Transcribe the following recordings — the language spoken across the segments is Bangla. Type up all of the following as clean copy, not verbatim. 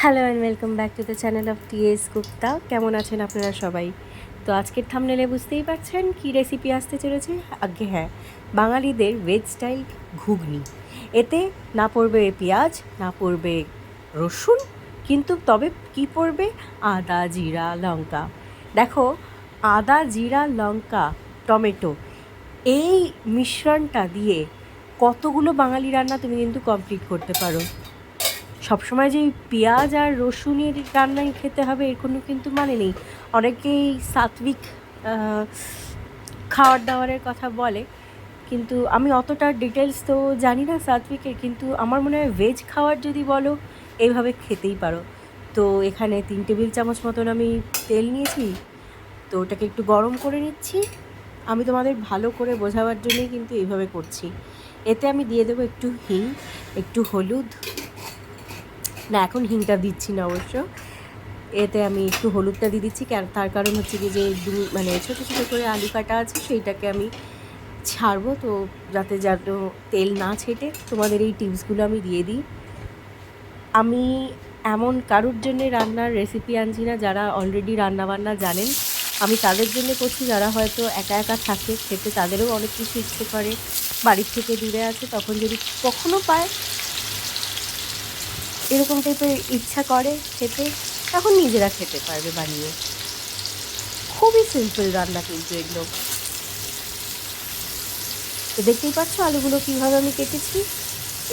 Hello and welcome back to the channel of TS Gupta. কেমন আছেন আপনারা সবাই? তো আজকের থাম্বনেলে বুঝতেই পারছেন কী রেসিপি আসতে চলেছে। আগে হ্যাঁ, বাঙালিদের ভেজ স্টাইল ঘুগনি। এতে না পড়বে পেঁয়াজ, না পড়বে রসুন, কিন্তু তবে কী পড়বে? আদা, জিরা, লঙ্কা। দেখো, আদা, জিরা, লঙ্কা, টমেটো, এই মিশ্রণটা দিয়ে কতগুলো বাঙালি রান্না তুমি কিন্তু কমপ্লিট করতে পারো। সবসময় যে পেঁয়াজ আর রসুনের রান্নাই খেতে হবে এর কোনো কিন্তু মানে নেই। অনেকেই সাত্বিক খাওয়ার দাওয়ারের কথা বলে, কিন্তু আমি অতটা ডিটেলস তো জানি না সাত্বিকের, কিন্তু আমার মনে হয় ভেজ খাওয়ার যদি বলো এইভাবে খেতেই পারো। তো এখানে 3 টেবিল চামচ মতন আমি তেল নিয়েছি, তো ওটাকে একটু গরম করে নিচ্ছি। আমি তোমাদের ভালো করে বোঝাবার জন্যই কিন্তু এইভাবে করছি। এতে আমি দিয়ে দেবো একটু হিং, একটু হলুদ, না এখন হিংটা দিচ্ছি না অবশ্য, এতে আমি একটু হলুদটা দিয়ে দিচ্ছি। তার কারণ হচ্ছে কি, যে মানে ছোটো ছোটো করে আলু কাটা আছে সেইটাকে আমি ছাড়বো, তো যাতে তেল না ছেটে তোমাদের এই টিপসগুলো আমি দিয়ে দিই। আমি এমন কারোর জন্যে রান্নার রেসিপি আনছি না যারা অলরেডি রান্নাবান্না জানেন। আমি তাদের জন্য করছি যারা হয়তো একা একা থাকে, খেতে তাদেরও অনেক কিছু ইচ্ছে করে, বাড়ির থেকে দূরে আছে, তখন যদি কখনো পায় এরকম টাইপের ইচ্ছা করে খেতে, তখন নিজেরা খেতে পারবে বানিয়ে। খুবই সিম্পল রান্না কিন্তু এগুলো। তো দেখতেই পাচ্ছ আলুগুলো কীভাবে আমি কেটেছি।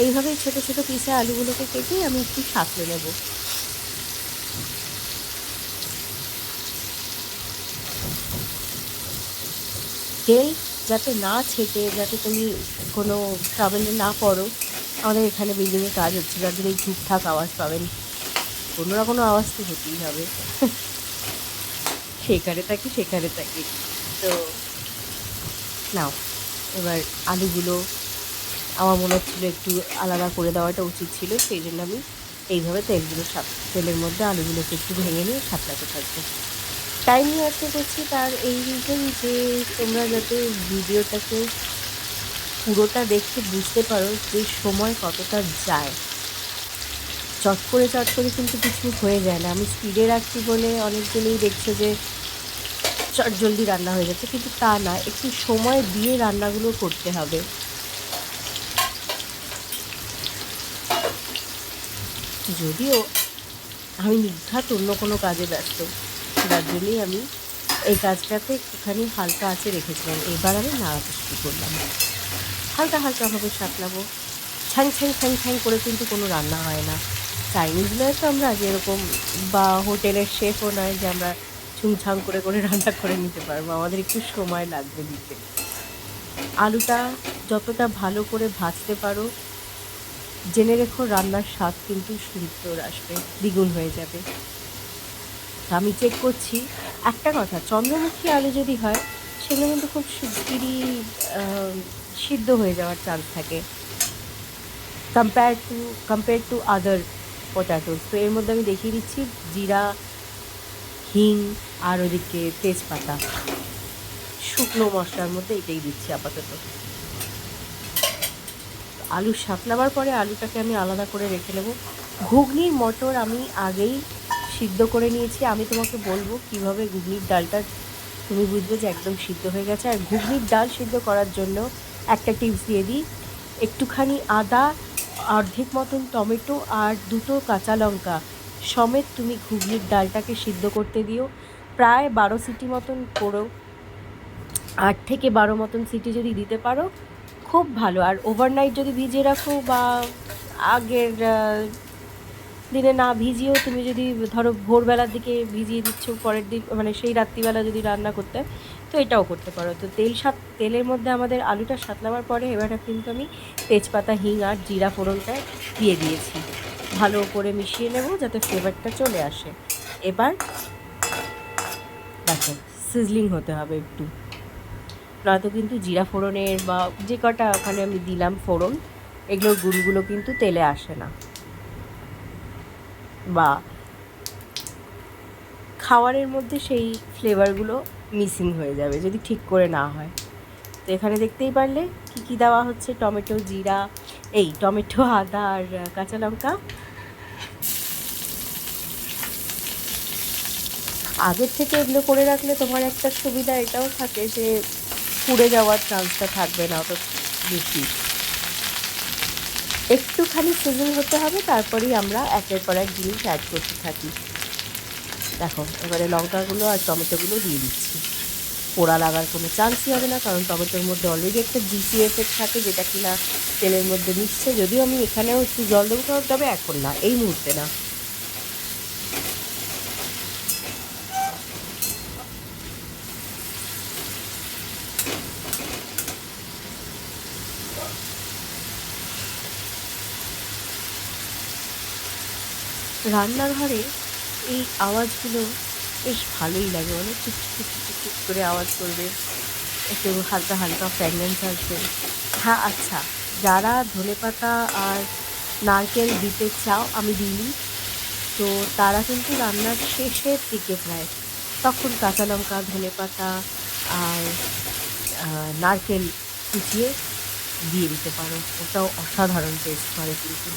এইভাবেই ছোটো ছোটো পিসে আলুগুলোকে কেটে আমি একটু সাঁতলে নেব। তেল যাতে না ছেটে, যাতে তুমি কোনো ট্রাভেলে না পড়ো। আমাদের এখানে বিল্ডিংয়ে কাজ হচ্ছে, যার জন্য ঠিকঠাক আওয়াজ পাবেন। কোনো না কোনো আওয়াজ তো হতেই হবে, সেখানে থাকি। তো নাও, এবার আলুগুলো আমার মনে হচ্ছিলো একটু আলাদা করে দেওয়াটা উচিত ছিল, সেই জন্য আমি এইভাবে তেলের মধ্যে আলুগুলোকে একটু ভেঙে নিয়ে সাঁতলাতে থাকবো। টাইম নিয়ে আজকে করছি, তার এই রিজন যে তোমরা যাতে ভিডিওটাকে পুরোটা দেখে বুঝতে পারো যে সময় কতটা যায়। চট করে কিন্তু কিছু হয়ে যায় না। আমি স্পিডে রাখছি বলে অনেকজনেই দেখছো যে চট জলদি রান্না হয়ে যাচ্ছে, কিন্তু তা না, একটু সময় দিয়ে রান্নাগুলো করতে হবে। যদিও আমি নির্ঘাত অন্য কোনো কাজে ব্যস্ত, যার জন্যই আমি এই কাজটাতে একটুখানি হালকা আঁচে রেখেছিলাম। এবার আমি নাড়াতে শুরু করলাম, হালকাভাবে সাঁতলাবো। ছ্যাং ছ্যাং ছ্যাং ছ্যাং করে কিন্তু কোনো রান্না হয় না। চাইনিজ নয় তো আমরা যেরকম, বা হোটেলের শেফও নয় যে আমরা ছুংছাং করে রান্না করে নিতে পারবো। আমাদের একটু সময় লাগবে দিতে। আলুটা যতটা ভালো করে ভাজতে পারো, জেনে রেখো রান্নার স্বাদ কিন্তু সুন্দর আসবে, দ্বিগুণ হয়ে যাবে। আমি চেক করছি। একটা কথা, চন্দ্রমুখী আলু যদি হয় সেগুলো কিন্তু খুব শিগগিরই সিদ্ধ হয়ে যাওয়ার চান্স থাকে কম্পেয়ার টু আদার পটাটোস। তো এর মধ্যে আমি দেখিয়ে দিচ্ছি জিরা, হিং, আর ওদিকে তেজপাতা, শুকনো মশলার মধ্যে এটাই দিচ্ছি আপাতত। আলু সাঁতলাবার পরে আলুটাকে আমি আলাদা করে রেখে নেব। ঘুগনির মটর আমি আগেই সিদ্ধ করে নিয়েছি। আমি তোমাকে বলবো কীভাবে ঘুগনির ডালটা তুমি বুঝবে যে একদম সিদ্ধ হয়ে গেছে। আর ঘুগনির ডাল সিদ্ধ করার জন্য একটা টিপস দিয়ে দিই, একটুখানি আদা, অর্ধেক মতন টমেটো আর 2টো কাঁচা লঙ্কা সমেত তুমি ঘুগনির ডালটাকে সিদ্ধ করতে দিও। প্রায় 12 সিটি মতন করো, 8 থেকে 12 মতন সিটি যদি দিতে পারো খুব ভালো। আর ওভারনাইট যদি ভিজিয়ে রাখো, বা আগের দিনে না ভিজিয়েও তুমি যদি ধরো ভোরবেলার দিকে ভিজিয়ে দিচ্ছ, পরের দিন মানে সেই রাত্রিবেলা যদি রান্না করতে, তো এটাও করতে পারো। তো তেলের মধ্যে আমাদের আলুটা সাঁতলাবার পরে এবারে কিন্তু আমি তেজপাতা, হিং আর জিরা ফোড়নটা দিয়ে দিয়েছি। ভালো করে মিশিয়ে নেব যাতে ফ্লেভারটা চলে আসে। এবার দেখো, সিজলিং হতে হবে একটু, নয়তো কিন্তু জিরা ফোড়নের বা যে কটা ওখানে আমি দিলাম ফোড়ন, এগুলোর গুণগুলো কিন্তু তেলে আসে না, বা খাওয়ারের মধ্যে সেই ফ্লেভারগুলো মিসিং হয়ে যাবে যদি ঠিক করে না হয়। তো এখানে দেখতেই পারলে কী দেওয়া হচ্ছে, টমেটো, জিরা, টমেটো, আদা আর কাঁচা লঙ্কা। আগের থেকে এগুলো করে রাখলে তোমার একটা সুবিধা এটাও থাকে যে পুড়ে যাওয়ার চান্সটা থাকবে না অত বেশি। একটুখানি সিজন হতে হবে, তারপরেই আমরা একের পর এক জিনিস অ্যাড করতে থাকি। দেখো এবারে লঙ্কাগুলো আর টমেটোগুলো দিয়ে দিচ্ছি। পোড়া লাগার কোনো চান্সই হবে না, কারণ টমেটোর মধ্যে অলরেডি একটা জিসি এফেক্ট থাকে যেটা কিনা তেলের মধ্যে মিশছে। যদিও আমি এখানেও একটু জল দেবো, তবে এখন না, এই মুহূর্তে না। রান্নাঘরে এই আওয়াজগুলো বেশ ভালোই লাগে, মানে টুক টুক করে আওয়াজ করবে, একটু হালকা হালকা ফ্র্যাগনেন্স আসবে। হ্যাঁ আচ্ছা, যারা ধনেপাতা আর নারকেল দিতে চাও, আমি দিই, তো তারা কিন্তু রান্নার শেষের দিকে প্রায় তখন কাঁচা লঙ্কা, ধনেপাতা আর নারকেল কুচিয়ে দিয়ে দিতে পারো, ওটাও অসাধারণ টেস্ট করে কিন্তু।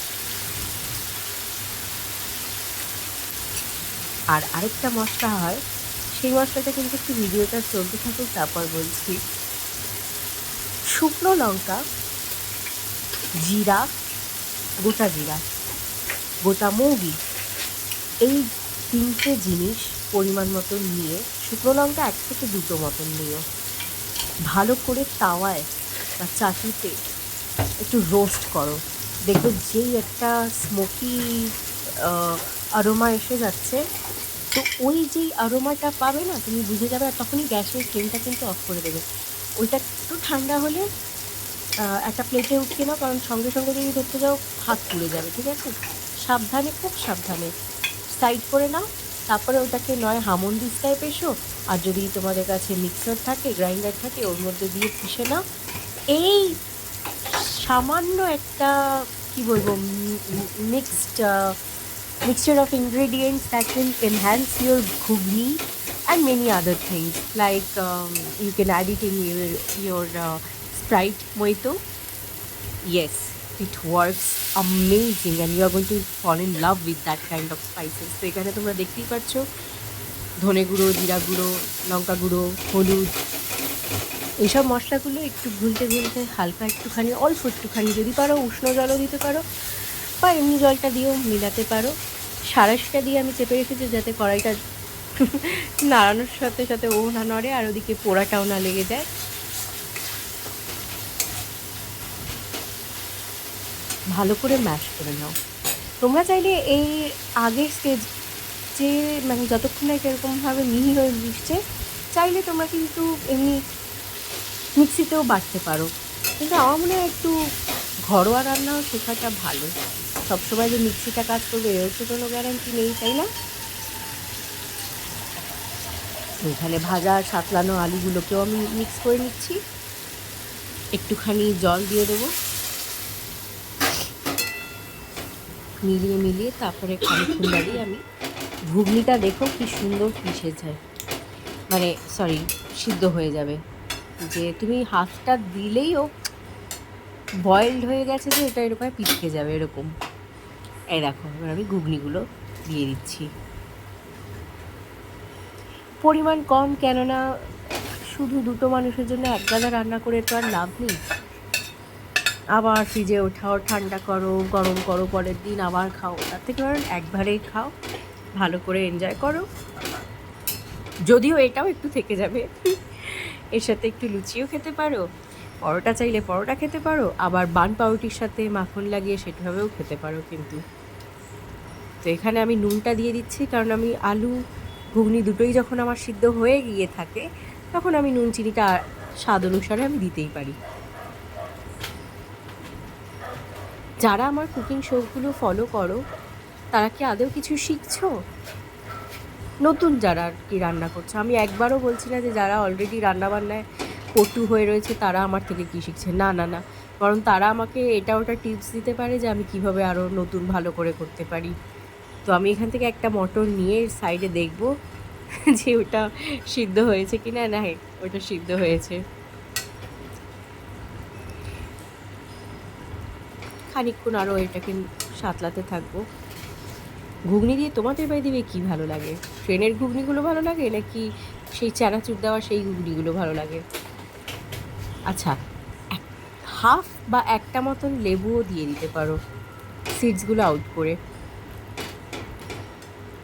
আর আরেকটা মশলা হয়, সেই মশলাটা কিন্তু একটু ভিডিওটা চলতে থাকুক তারপর বলছি। শুকনো লঙ্কা, জিরা, গোটা জিরা, গোটা মৌরি, এই তিনটে জিনিস পরিমাণ মতন নিয়ে, শুকনো লঙ্কা 1 থেকে 2 মতন নিও, ভালো করে তাওয়ায় বা চাটুতে একটু রোস্ট করো। দেখবে যেই একটা স্মোকি অ্যারোমা এসে যাচ্ছে, তো ওই যেই অ্যারোমাটা পাবে না, তুমি বুঝে যাবে। আর তখনই গ্যাসের ফ্লেমটা কিন্তু অফ করে দেবে। ওইটা একটু ঠান্ডা হলে একটা প্লেটে উঠিয়ে নাও, কারণ সঙ্গে সঙ্গে যদি ধরতে যাও হাত পুড়ে যাবে, ঠিক আছে? সাবধানে, খুব সাবধানে সাইড করে নাও। তারপরে ওটাকে নয় হামন্দিস টাইপ এসো, আর যদি তোমাদের কাছে মিক্সার থাকে, গ্রাইন্ডার থাকে, ওর মধ্যে দিয়ে পিষে নাও। এই সামান্য একটা কি বলবো, mixture of ingredients that will enhance your ghugni and many other things, like you can add it in your Sprite mojito. Yes, it works amazing and you are going to fall in love with that kind of spices. তো এখানে তোমরা দেখতেই পাচ্ছ ধনে গুঁড়ো, জিরা গুঁড়ো, লঙ্কা গুঁড়ো, হলুদ, এইসব মশলাগুলো একটু গুলতে গুলতে হালকা একটুখানি, অল্প একটুখানি, যদি পারো উষ্ণ জলও দিতে পারো বা এমনি জলটা দিয়েও মিলাতে পারো। সাঁড়াশিটা দিয়ে আমি চেপে রেখেছি যাতে কড়াইটা নাড়ানোর সাথে সাথে ও না নড়ে আর ওদিকে পোড়াটাও না লেগে যায়। ভালো করে ম্যাশ করে নাও। তোমরা চাইলে এই আগের স্টেজ যে মানে যতক্ষণ না এটা এরকমভাবে মিহি হয়ে মিশছে, চাইলে তোমরা কিন্তু এমনি মিক্সিতেও বাটতে পারো, কিন্তু আমার মনে হয় একটু ঘরোয়া রান্নাও শেখাটা ভালো। সবসময় যে মিক্সিটা কাজ করবে এর তো কোনো গ্যারান্টি নেই, তাই না? ওইখানে ভাজা সাতলানো আলুগুলোকেও আমি মিক্স করে নিচ্ছি, একটুখানি জল দিয়ে দেবো, মিলিয়ে মিলিয়ে তারপরে খানিকক্ষণ দাঁড়িয়ে আমি ঘুগনিটা দেখো কি সুন্দর পিষে যায়, মানে সরি সিদ্ধ হয়ে যাবে, যে তুমি হাতটা দিলেই ও বয়েলড হয়ে গেছে, যে এটা এরকম পিচকে যাবে এরকম। এই দেখো এবার আমি ঘুগনিগুলো দিয়ে দিচ্ছি, পরিমাণ কম, কেননা শুধু 2 মানুষের জন্য এক গাদা রান্না করে তো আর লাভ নেই। আবার ফ্রিজে ওঠাও, ঠান্ডা করো, গরম করো, পরের দিন আবার খাও, তার থেকে একবারেই খাও, ভালো করে এনজয় করো। যদিও এটাও একটু থেকে যাবে, এর সাথে একটু লুচিও খেতে পারো, পরোটা চাইলে পরোটা খেতে পারো, আবার বান পাউরুটির সাথে মাখন লাগিয়ে সেটাভাবেও খেতে পারো কিন্তু। তো এখানে আমি নুনটা দিয়ে দিচ্ছি, কারণ আমি আলু ঘুগনি দুটোই যখন আমার সিদ্ধ হয়ে গিয়ে থাকে, তখন আমি নুন চিনিটা স্বাদ অনুসারে আমি দিতেই পারি। যারা আমার কুকিং শোগুলো ফলো করো, তারা কি আদৌ কিছু শিখছো? নতুন যারা আর কি রান্না করছো, আমি একবারও বলছি না যে যারা অলরেডি রান্নাবান্নায় পটু হয়ে রয়েছে তারা আমার থেকে কী শিখছে, না না না, বরং তারা আমাকে এটা ওটা টিপস দিতে পারে যে আমি কীভাবে আরও নতুন ভালো করে করতে পারি। তো আমি এখান থেকে একটা মটর নিয়ে সাইডে দেখব যে ওটা সিদ্ধ হয়েছে কি না, না ওটা সিদ্ধ হয়েছে। খানিকক্ষণ আরও এটাকে সাতলাতে থাকবো। ঘুগনি দিয়ে তোমাদের বাই দিবে কী ভালো লাগে? ট্রেনের ঘুগনিগুলো ভালো লাগে নাকি সেই চানাচুর দেওয়া সেই ঘুগনিগুলো ভালো লাগে? আচ্ছা, এক হাফ বা একটা মতন লেবুও দিয়ে দিতে পারো সিডসগুলো আউট করে।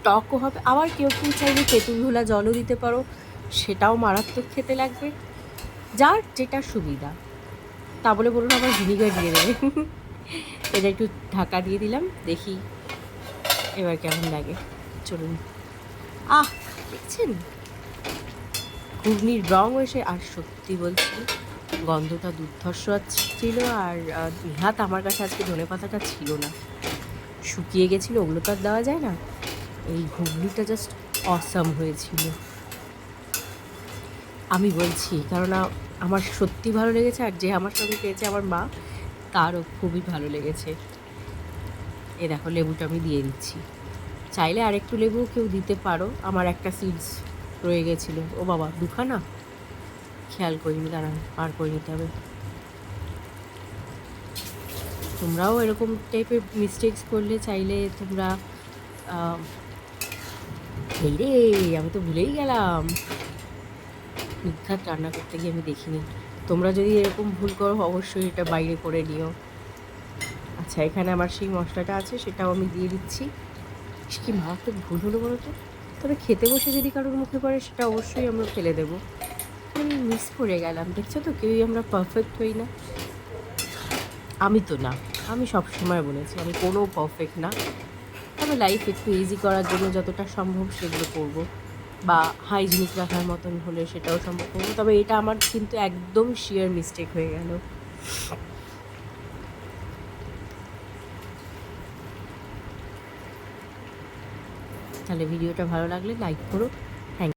টকও হবে, আবার কেউ কেউ চাইলে তেঁতুল ঘোলা জলও দিতে পারো, সেটাও মারাত্মক খেতে লাগবে। যার যেটা সুবিধা। তা বলে বলুন আবার ভিনিগার দিয়ে দেবে। এটা একটু ঢাকা দিয়ে দিলাম, দেখি এবার কেমন লাগে। চলুন। দেখছেন ঘুগনির রং এসে, আর সত্যি বলছি গন্ধটা দুর্ধর্ষ ছিল। আর নেহাত আমার কাছে আজকে ধনেপাতাটা ছিল না, শুকিয়ে গেছিলো, ওগুলো তো আর দেওয়া যায় না। এই ঘুগনিটা জাস্ট অসাম হয়েছিল, আমি বলছি, কারণ আমার সত্যি ভালো লেগেছে। আর যে আমার সঙ্গে পেয়েছে আমার মা, তারও খুবই ভালো লেগেছে। এ দেখো লেবুটা আমি দিয়ে দিচ্ছি, চাইলে আর একটু লেবু কেউ দিতে পারো। আমার একটা সিডস রয়ে গেছিলো, ও বাবা দুখানা, খেয়াল করিনি, দাঁড়ান পার করে নিতে হবে। তোমরাও এরকম টাইপের মিস্টেক্স করলে চাইলে তোমরা এই রে, আমি তো ভুলেই গেলাম, নিঘাত রান্না করতে গিয়ে আমি দেখিনি। তোমরা যদি এরকম ভুল করো অবশ্যই এটা বাইরে করে নিও। আচ্ছা, এখানে আমার সেই মশলাটা আছে, সেটাও আমি দিয়ে দিচ্ছি। কি মারাত্মক ভুল হলো বলো তো। তবে খেতে বসে যদি কারোর মুখে পড়ে সেটা অবশ্যই আমরা ফেলে দেবো। আমি মিস করে গেলাম, দেখছো তো, কেউই আমরা পারফেক্ট হই না। আমি তো না, আমি সবসময় বলেছি আমি কোনো পারফেক্ট না। তবে লাইফ একটু ইজি করার জন্য যতটা সম্ভব সেগুলো করবো, বা হাইজিনিক রাখার মতন হলে সেটাও সম্ভব করবো। তবে এটা আমার কিন্তু একদম শিয়ার মিস্টেক হয়ে গেল। তাহলে ভিডিওটা ভালো লাগলে লাইক করো,